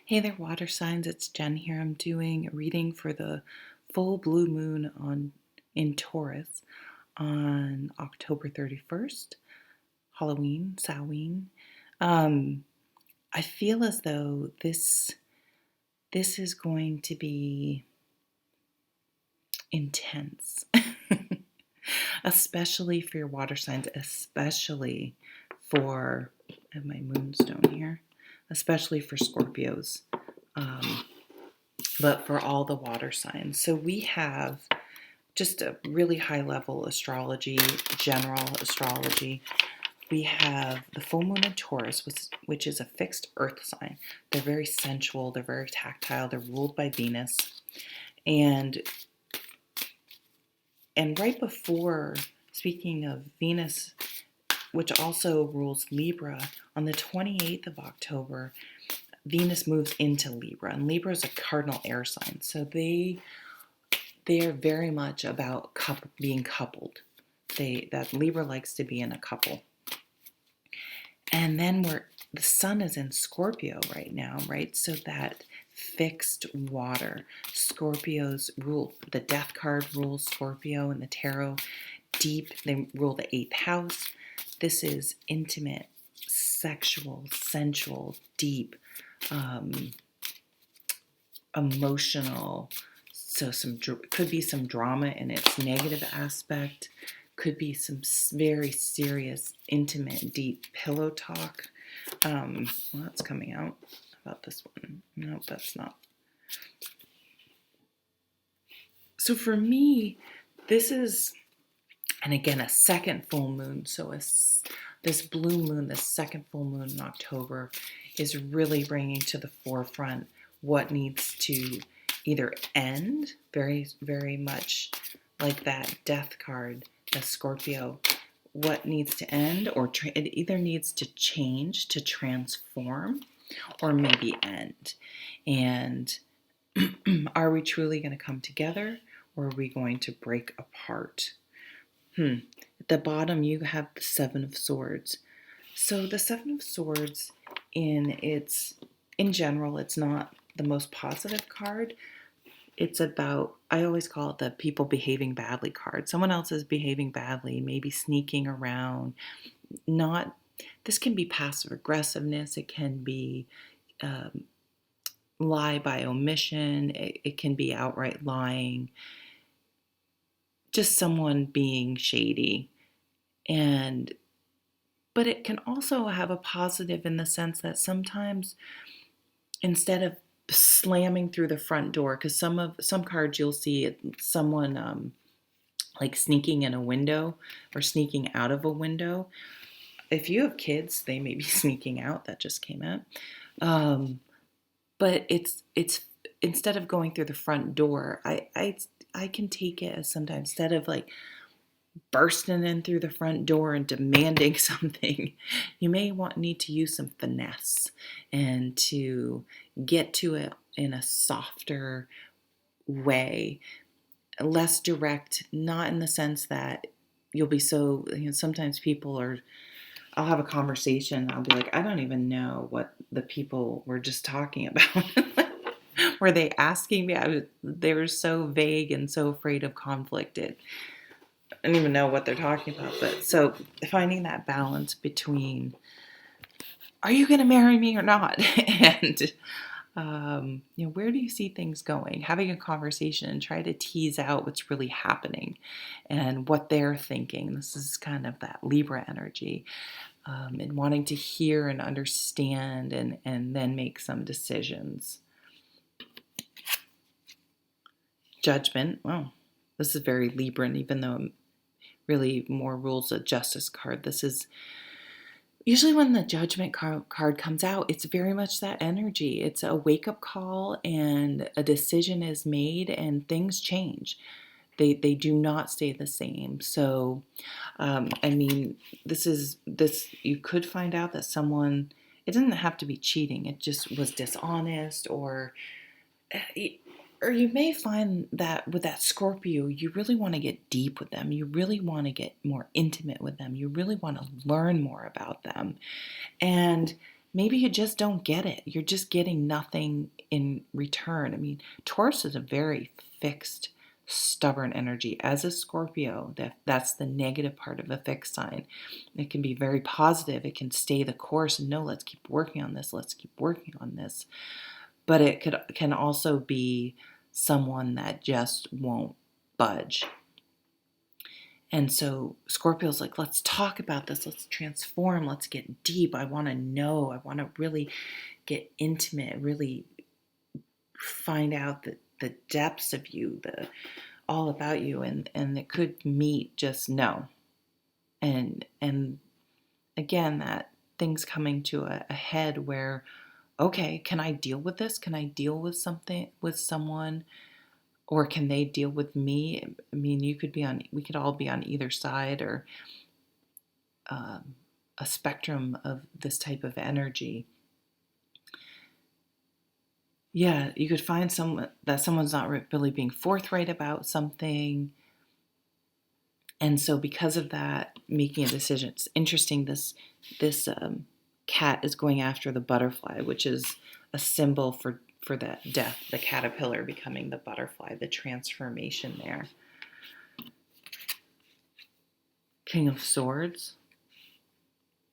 Hey there, water signs. It's Jen here. I'm doing a reading for the full blue moon in Taurus on October 31st, Halloween, Samhain. Um, I feel as though this is going to be intense, especially for your water signs, especially for I have my moonstone here, especially for Scorpios. But for all the water signs. So we have just a really high level astrology, general astrology. We have the full moon in Taurus, which is a fixed earth sign. They're very sensual, they're very tactile, they're ruled by Venus. And right before, speaking of Venus, which also rules Libra, on the 28th of October, Venus moves into Libra, and Libra is a cardinal air sign. So they are very much about being coupled. That Libra likes to be in a couple. And then the sun is in Scorpio right now, right? So that fixed water. Scorpios rule, the death card rules Scorpio in the tarot. Deep, they rule the 8th house. This is intimate, sexual, sensual, deep, emotional. So could be some drama in its negative aspect. Could be some very serious, intimate, deep pillow talk. Well, that's coming out about this one. No, that's not. So for me, this is, and again, a second full moon. So this blue moon, this second full moon in October, is really bringing to the forefront what needs to either end, very, very much like that death card, the Scorpio, what needs to end, or it either needs to change, to transform, or maybe end. And are we truly going to come together, or are we going to break apart? At the bottom, you have the Seven of Swords. So the Seven of Swords, in general, it's not the most positive card. It's about, I always call it the people behaving badly card. Someone else is behaving badly, maybe sneaking around. This can be passive aggressiveness. It can be lie by omission. It can be outright lying. Just someone being shady. But it can also have a positive in the sense that sometimes instead of slamming through the front door, because some cards you'll see someone like sneaking in a window or sneaking out of a window. If you have kids, they may be sneaking out. That just came out. But it's instead of going through the front door, I can take it as sometimes instead of like bursting in through the front door and demanding something, you may need to use some finesse and to get to it in a softer way, less direct, not in the sense that you'll be so, sometimes I'll have a conversation, I'll be like, I don't even know what the people were just talking about. Were they asking me? They were so vague and so afraid of conflict. I don't even know what they're talking about. But so finding that balance between, are you going to marry me or not? And, where do you see things going? Having a conversation and try to tease out what's really happening and what they're thinking. This is kind of that Libra energy. And wanting to hear and understand and then make some decisions. Judgment. Well, this is very Libran, even though really more rules a justice card. This is usually when the Judgment card comes out, it's very much that energy. It's a wake-up call and a decision is made and things change. They do not stay the same. So, this you could find out that someone, it doesn't have to be cheating. It just was dishonest, or you may find that with that Scorpio, you really want to get deep with them. You really want to get more intimate with them. You really want to learn more about them. And maybe you just don't get it. You're just getting nothing in return. I mean, Taurus is a very fixed, stubborn energy. As a Scorpio, that's the negative part of a fixed sign. It can be very positive. It can stay the course and no, let's keep working on this. Let's keep working on this. But it can also be someone that just won't budge. And so Scorpio's like, let's talk about this. Let's transform. Let's get deep. I want to know. I want to really get intimate, really find out the depths of you, all about you. And it could meet just no. And again, that thing's coming to a head where, okay, can I deal with this? Can I deal with someone? Or can they deal with me? I mean, we could all be on either side or a spectrum of this type of energy. Yeah, you could find someone's not really being forthright about something. And so because of that, making a decision. It's interesting, this cat is going after the butterfly, which is a symbol for that death, the caterpillar becoming the butterfly, the transformation there. King of Swords.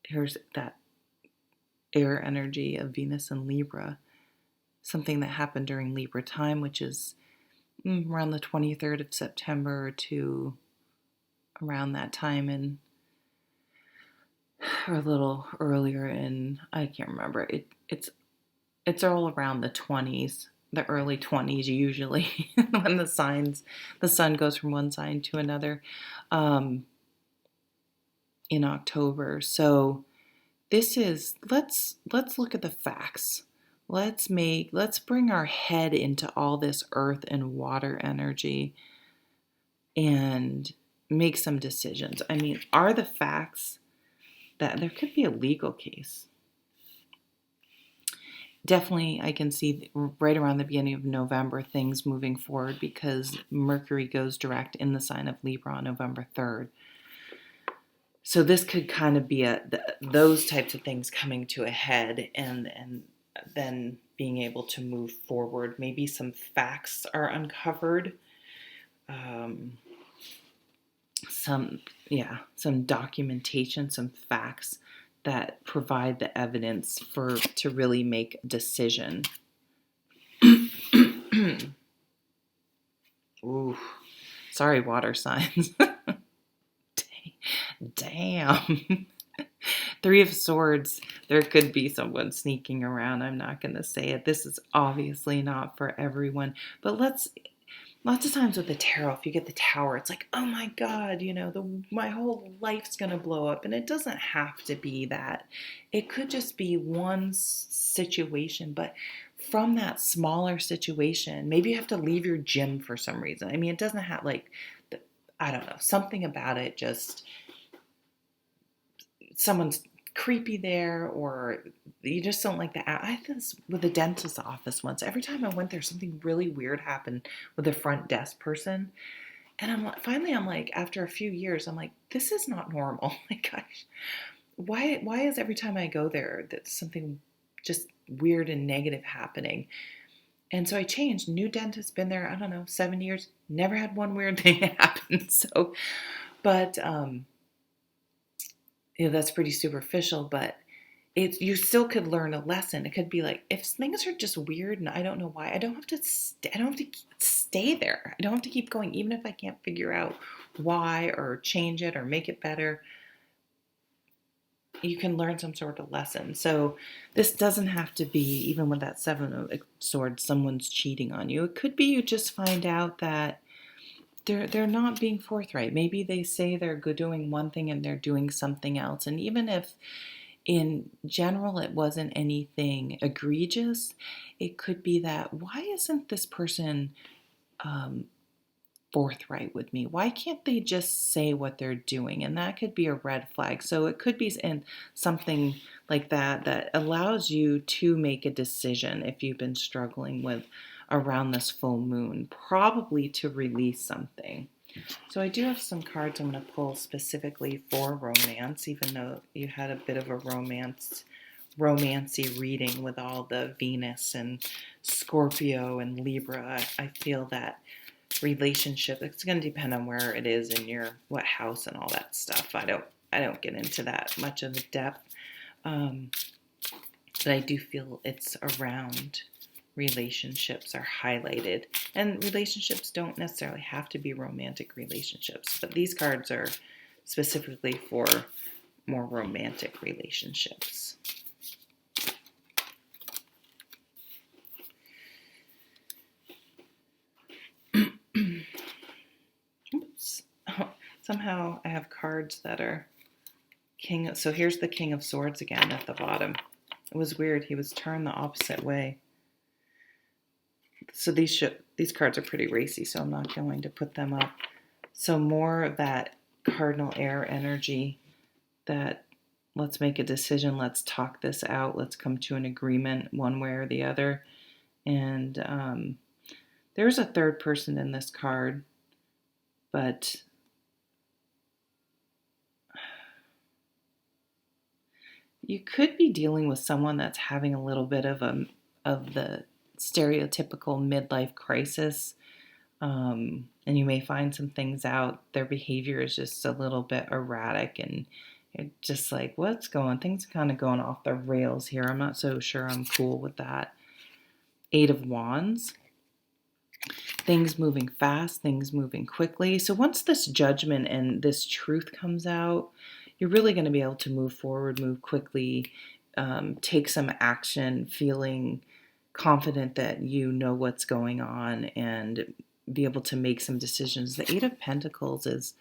Here's that air energy of Venus and Libra. Something that happened during Libra time, which is around the 23rd of September to around that time, and or a little earlier in, I can't remember. It's all around the 20s, the early 20s usually, when the sun goes from one sign to another in October. So this is, let's look at the facts. Let's bring our head into all this earth and water energy and make some decisions. I mean, are the facts that there could be a legal case? Definitely, I can see right around the beginning of November things moving forward because Mercury goes direct in the sign of Libra on November 3rd. So this could kind of be those types of things coming to a head and then being able to move forward. Maybe some facts are uncovered. Some documentation, some facts that provide the evidence to really make a decision. Ooh, sorry, water signs. Damn. Three of Swords. There could be someone sneaking around. I'm not going to say it. This is obviously not for everyone. But lots of times with the tarot, if you get the Tower, it's like, oh my God, my whole life's going to blow up. And it doesn't have to be that. It could just be one situation. But from that smaller situation, maybe you have to leave your gym for some reason. I mean, it doesn't have I don't know, something about it, just someone's creepy there, or you just don't like I had this with the dentist's office once. Every time I went there, something really weird happened with the front desk person. And I'm like, after a few years, I'm like, this is not normal. My gosh, why is every time I go there that something just weird and negative happening? And so I changed. New dentist, been there, I don't know, 7 years, never had one weird thing happen. So, but that's pretty superficial, but you still could learn a lesson. It could be like, if things are just weird and I don't know why, I don't have to stay there. I don't have to keep going, even if I can't figure out why or change it or make it better. You can learn some sort of lesson. So this doesn't have to be, even with that Seven of Swords, someone's cheating on you. It could be you just find out that they're not being forthright. Maybe they say they're doing one thing and they're doing something else. And even if in general it wasn't anything egregious, it could be that, why isn't this person forthright with me? Why can't they just say what they're doing? And that could be a red flag. So it could be in something like that allows you to make a decision if you've been struggling with around this full moon, probably to release something. So I do have some cards I'm going to pull specifically for romance, even though you had a bit of a romance romancy reading with all the Venus and Scorpio and Libra. I feel that relationship, it's going to depend on where it is in your what house and all that stuff. I don't get into that much of the depth, but I do feel it's around relationships are highlighted, and relationships don't necessarily have to be romantic relationships, but these cards are specifically for more romantic relationships. Oops. Oh, somehow I have cards that are King. So here's the King of Swords again at the bottom. It was weird. He was turned the opposite way. So these cards are pretty racy, so I'm not going to put them up. So more of that cardinal air energy, that let's make a decision, let's talk this out, let's come to an agreement one way or the other. And there's a third person in this card, but you could be dealing with someone that's having a little bit of the stereotypical midlife crisis, and you may find some things out. Their behavior is just a little bit erratic, and you're just like, what's going? Things are kind of going off the rails here. I'm not so sure I'm cool with that. Eight of Wands. Things moving fast, things moving quickly. So once this judgment and this truth comes out, you're really going to be able to move forward, move quickly, take some action, feeling confident that you know what's going on and be able to make some decisions. The Eight of Pentacles is,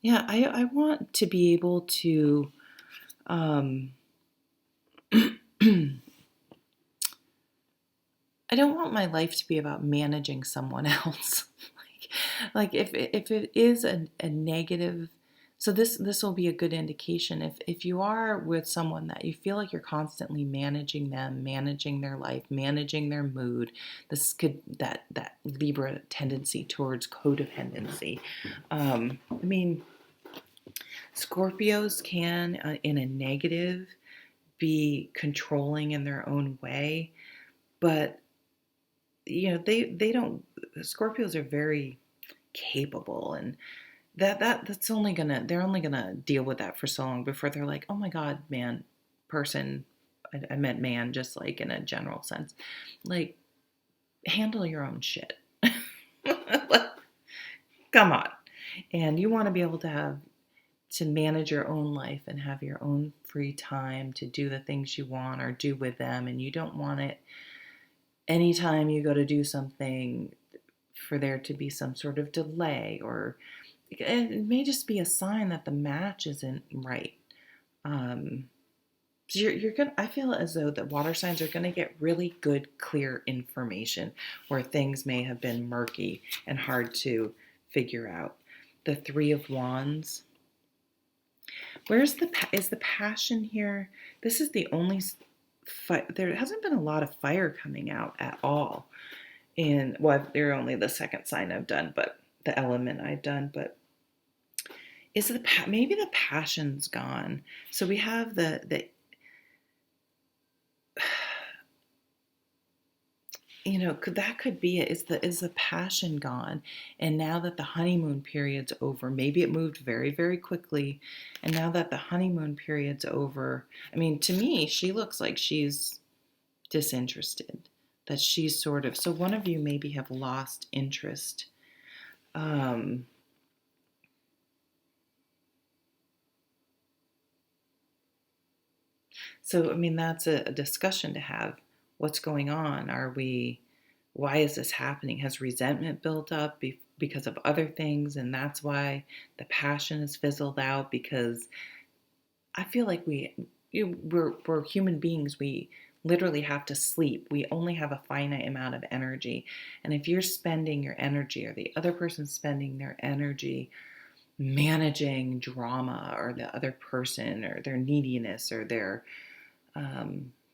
I want to be able to I don't want my life to be about managing someone else. like if it is a negative, so this will be a good indication. If you are with someone that you feel like you're constantly managing them, managing their life, managing their mood, this could that Libra tendency towards codependency. I mean, Scorpios can, in a negative, be controlling in their own way, but they don't. Scorpios are very capable, and that's only they're only gonna deal with that for so long before they're like, oh my god, man, person. I meant man, just like in a general sense, like handle your own shit. Come on, and you want to be able to manage your own life and have your own free time to do the things you want or do with them, and you don't want it anytime you go to do something for there to be some sort of delay, or it may just be a sign that the match isn't right. So you're gonna. I feel as though the water signs are gonna get really good, clear information where things may have been murky and hard to figure out. The Three of Wands. Where's is the passion here? This is the only there hasn't been a lot of fire coming out at all. And well, they're only the second sign I've done, but the element I've done. But is maybe the passion's gone? So we have the could be it. Is the passion gone? And now that the honeymoon period's over, maybe it moved very, very quickly. And now that the honeymoon period's over, I mean, to me, she looks like she's disinterested. That she's sort of, so one of you maybe have lost interest. So, I mean, that's a discussion to have. What's going on? Why is this happening? Has resentment built up because of other things? And that's why the passion is fizzled out, because I feel like we're human beings. We literally have to sleep. We only have a finite amount of energy. And if you're spending your energy, or the other person's spending their energy managing drama, or the other person, or their neediness, or their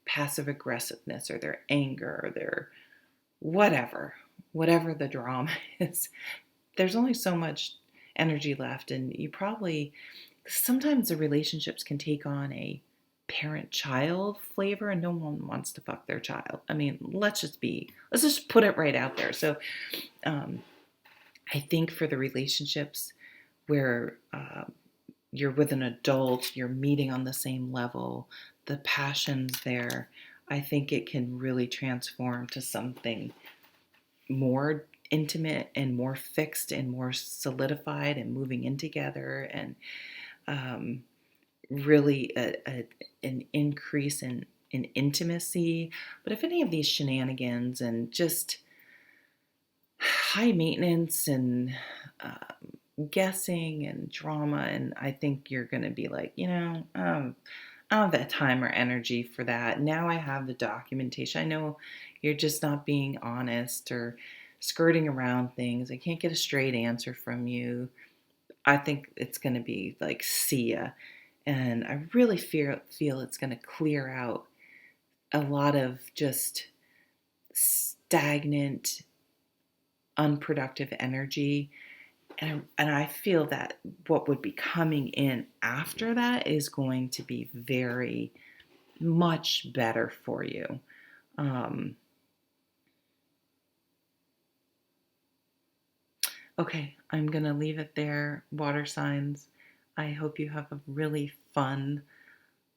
passive aggressiveness, or their anger, or their whatever the drama is, there's only so much energy left. And you probably, sometimes the relationships can take on a parent-child flavor, and no one wants to fuck their child. I mean, let's just put it right out there. So I think for the relationships where you're with an adult, you're meeting on the same level, the passion's there, I think it can really transform to something more intimate and more fixed and more solidified and moving in together, and really an increase in intimacy. But if any of these shenanigans and just high maintenance and guessing and drama, and I think you're going to be like, I don't have that time or energy for that. Now I have the documentation. I know you're just not being honest or skirting around things. I can't get a straight answer from you. I think it's going to be like, see ya. And I really feel it's going to clear out a lot of just stagnant, unproductive energy. And I feel that what would be coming in after that is going to be very much better for you. Okay, I'm going to leave it there. Water signs, I hope you have a really fun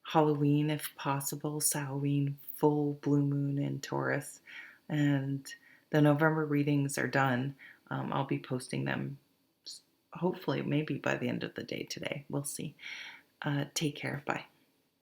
Halloween if possible. Samhain, full blue moon in Taurus. And the November readings are done. I'll be posting them hopefully maybe by the end of the day today. We'll see. Take care. Bye.